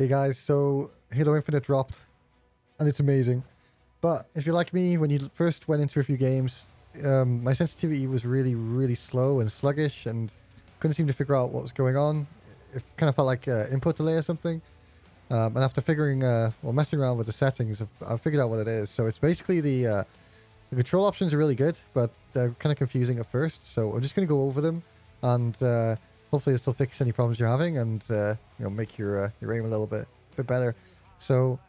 Hey guys, so Halo Infinite dropped, and it's amazing. But if you're like me, when you first went into a few games, my sensitivity was really slow and sluggish, and couldn't seem to figure out what was going on. It kind of felt like input delay or something. And after messing around with the settings, I've figured out what it is. So it's basically the control options are really good, but they're kind of confusing at first. So I'm just going to go over them, and hopefully this will fix any problems you're having, and make your aim a little bit better. So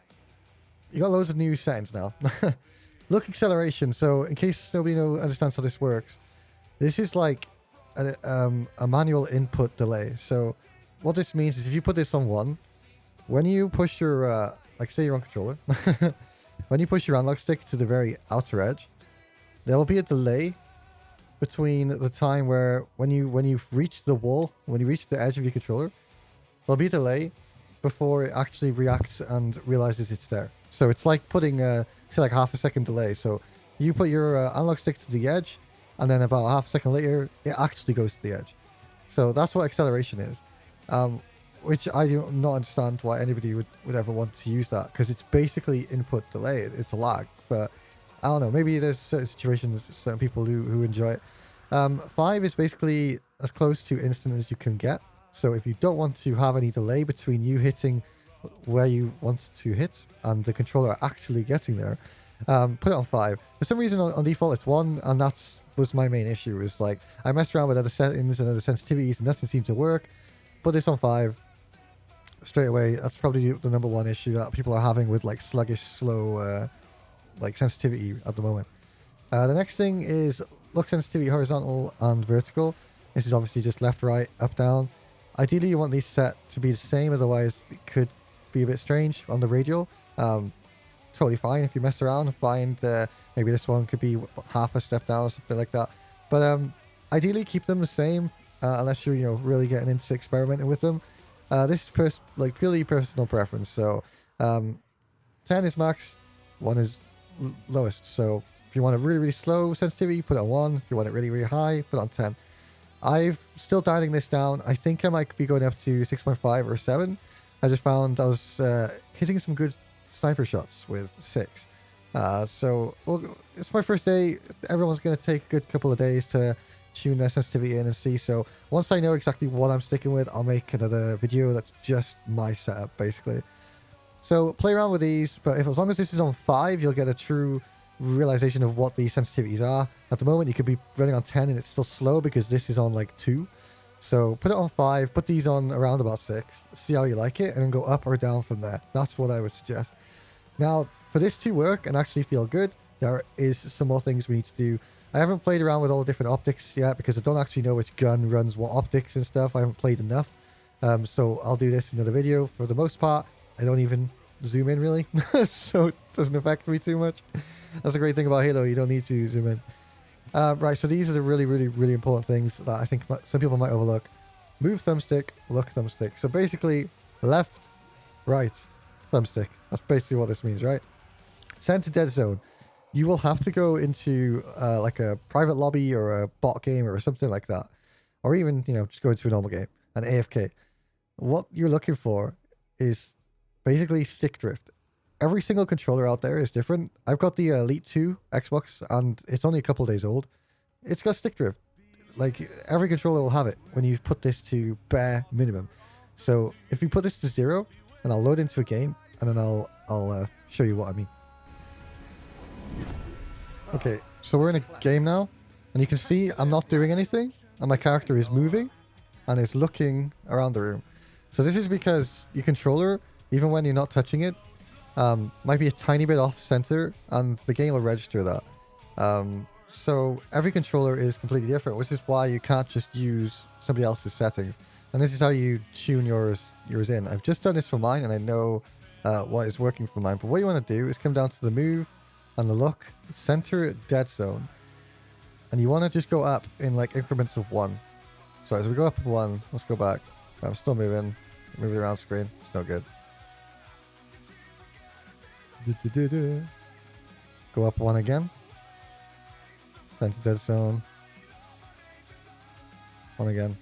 you got loads of new settings now. Look acceleration. So in case nobody understands how this works, this is like a manual input delay. So what this means is if you put this on 1, when you push your like say you're on controller, when you push your analog stick to the very outer edge, there will be a delay between the time where when you reach the wall, when you reach the edge of your controller, there'll be a delay before it actually reacts and realizes it's there. So it's like putting say like half a second delay. So you put your analog stick to the edge, and then about half a second later, it actually goes to the edge. So that's what acceleration is. Which I do not understand why anybody would ever want to use that, because it's basically input delay. It's a lag, but I don't know. Maybe there's certain situations, certain people who enjoy it. 5 is basically as close to instant as you can get. So if you don't want to have any delay between you hitting where you want to hit and the controller actually getting there, put it on 5. For some reason on default it's 1, and that's was my main issue. Is like I messed around with other settings and other sensitivities and nothing seemed to work. Put this on 5 straight away. That's probably the number one issue that people are having with like sluggish, slow like sensitivity at the moment. The next thing is look sensitivity horizontal and vertical. This is obviously just left, right, up, down. Ideally you want these set to be the same, otherwise it could be a bit strange on the radial. Totally fine if you mess around and find maybe this one could be half a step down or something like that. But ideally keep them the same unless you're really getting into experimenting with them. This is purely personal preference. So 10 is max, 1 is lowest. So if you want a really slow sensitivity, put it on 1. If you want it really high, put it on 10. I'm still dialing this down. I think I might be going up to 6.5 or 7. I just found I was hitting some good sniper shots with 6. So it's my first day. Everyone's going to take a good couple of days to tune their sensitivity in and see. So once I know exactly what I'm sticking with, I'll make another video that's just my setup basically. So play around with these, but as long as this is on 5, you'll get a true realization of what these sensitivities are. At the moment you could be running on 10 and it's still slow because this is on like 2. So put it on 5, put these on around about 6, see how you like it, and then go up or down from there. That's what I would suggest. Now for this to work and actually feel good, there is some more things we need to do. I haven't played around with all the different optics yet because I don't actually know which gun runs what optics and stuff. I haven't played enough. So I'll do this in another video. For the most part, I don't even zoom in really. So it doesn't affect me too much. That's a great thing about Halo. You don't need to zoom in. Right, so these are the really important things that I think some people might overlook. Move thumbstick, look thumbstick. So basically, left, right, thumbstick. That's basically what this means, right? Send to dead zone. You will have to go into like a private lobby or a bot game or something like that. Or even, just go into a normal game, an AFK. What you're looking for is basically stick drift. Every single controller out there is different. I've got the Elite 2 Xbox, and it's only a couple of days old. It's got stick drift. Like, every controller will have it when you put this to bare minimum. So, if you put this to 0, and I'll load into a game, and then I'll show you what I mean. Okay, so we're in a game now, and you can see I'm not doing anything, and my character is moving, and is looking around the room. So this is because your controller, even when you're not touching it, might be a tiny bit off center, and the game will register that. So every controller is completely different, which is why you can't just use somebody else's settings. And this is how you tune yours in. I've just done this for mine, and I know what is working for mine. But what you want to do is come down to the move and the look, center dead zone, and you want to just go up in like increments of 1. So as we go up 1, let's go back. I'm still moving around screen. It's no good. Go up 1 again. Center dead zone. 1 again.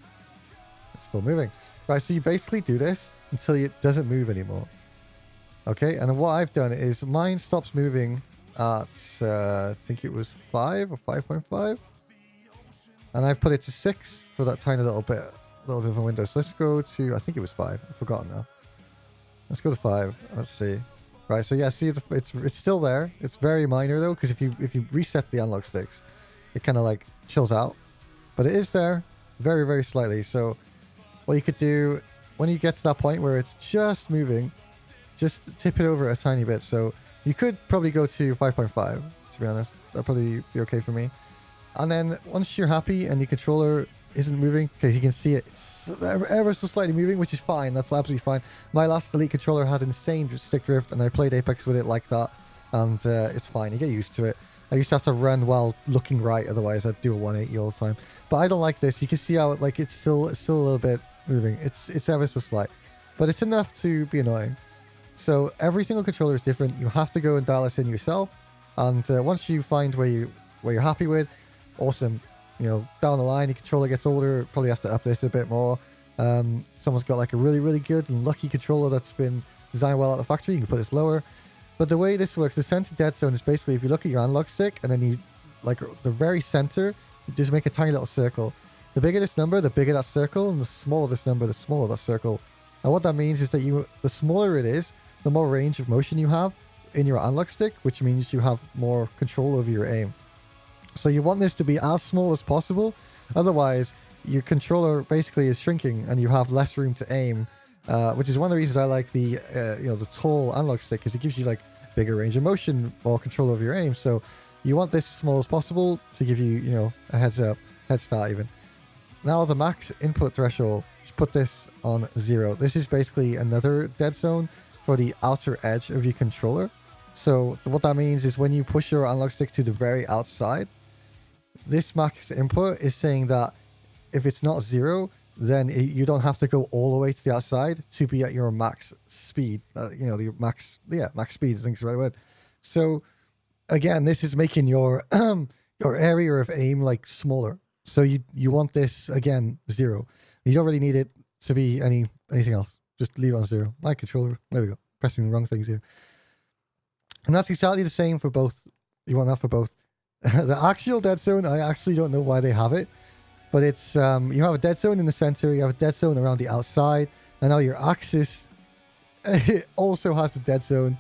It's still moving. Right, so you basically do this until it doesn't move anymore. Okay, and what I've done is mine stops moving at, I think it was 5 or 5.5. And I've put it to 6 for that tiny little bit of a window. So let's go to, I think it was 5. I've forgotten now. Let's go to 5. Let's see. Right, so yeah, see, it's still there. It's very minor though, because if you reset the analog sticks, it kind of like chills out. But it is there, very, very slightly. So what you could do, when you get to that point where it's just moving, just tip it over a tiny bit. So you could probably go to 5.5, to be honest. That'd probably be okay for me. And then once you're happy and your controller isn't moving, because you can see it's ever so slightly moving, which is fine. That's absolutely fine. My last Elite controller had insane stick drift, and I played Apex with it like that, and it's fine. You get used to it. I used to have to run while looking right, otherwise I'd do a 180 all the time. But I don't like this. You can see how it's still a little bit moving. It's ever so slight, but it's enough to be annoying. So every single controller is different. You have to go and dial this in yourself, and once you find where you're happy with, awesome. You know, down the line, your controller gets older, probably have to up this a bit more. Someone's got like a really, really good and lucky controller that's been designed well at the factory. You can put this lower. But the way this works, the center dead zone is basically, if you look at your analog stick and then you, like the very center, you just make a tiny little circle. The bigger this number, the bigger that circle, and the smaller this number, the smaller that circle. And what that means is that the smaller it is, the more range of motion you have in your analog stick, which means you have more control over your aim. So you want this to be as small as possible. Otherwise, your controller basically is shrinking and you have less room to aim, which is one of the reasons I like the tall analog stick, because it gives you like bigger range of motion, more control over your aim. So you want this as small as possible to give you, a head start even. Now the max input threshold, just put this on 0. This is basically another dead zone for the outer edge of your controller. So what that means is when you push your analog stick to the very outside, this max input is saying that if it's not 0, then you don't have to go all the way to the outside to be at your max speed. The max speed, I think is the right word. So again, this is making your your area of aim like smaller. So you want this again 0. You don't really need it to be anything else. Just leave it on 0. My controller. There we go. Pressing the wrong things here. And that's exactly the same for both. You want that for both. The axial dead zone, I actually don't know why they have it, but it's you have a dead zone in the center, you have a dead zone around the outside, and now your axis it also has a dead zone.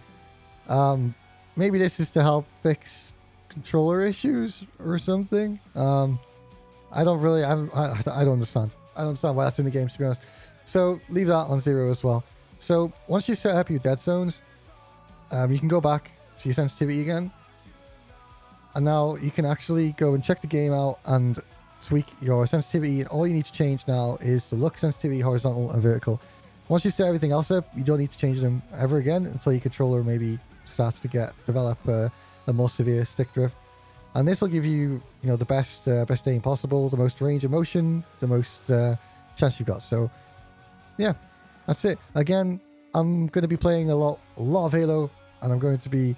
Maybe this is to help fix controller issues or something. I don't understand. I don't understand why that's in the game, to be honest. So leave that on 0 as well. So once you set up your dead zones, you can go back to your sensitivity again. And now you can actually go and check the game out and tweak your sensitivity. And all you need to change now is the look sensitivity, horizontal and vertical. Once you set everything else up, you don't need to change them ever again until your controller maybe starts to develop a more severe stick drift. And this will give you, the best aim possible, the most range of motion, the most chance you've got. So yeah, that's it. Again, I'm going to be playing a lot of Halo, and I'm going to be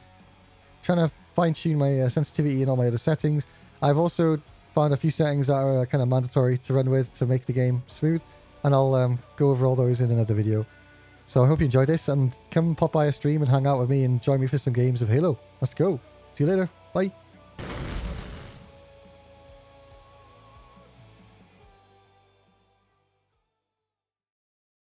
trying to fine-tune my sensitivity and all my other settings. I've also found a few settings that are kind of mandatory to run with to make the game smooth, and I'll go over all those in another video. So I hope you enjoyed this, and come pop by a stream and hang out with me and join me for some games of Halo. Let's go. See you later. Bye.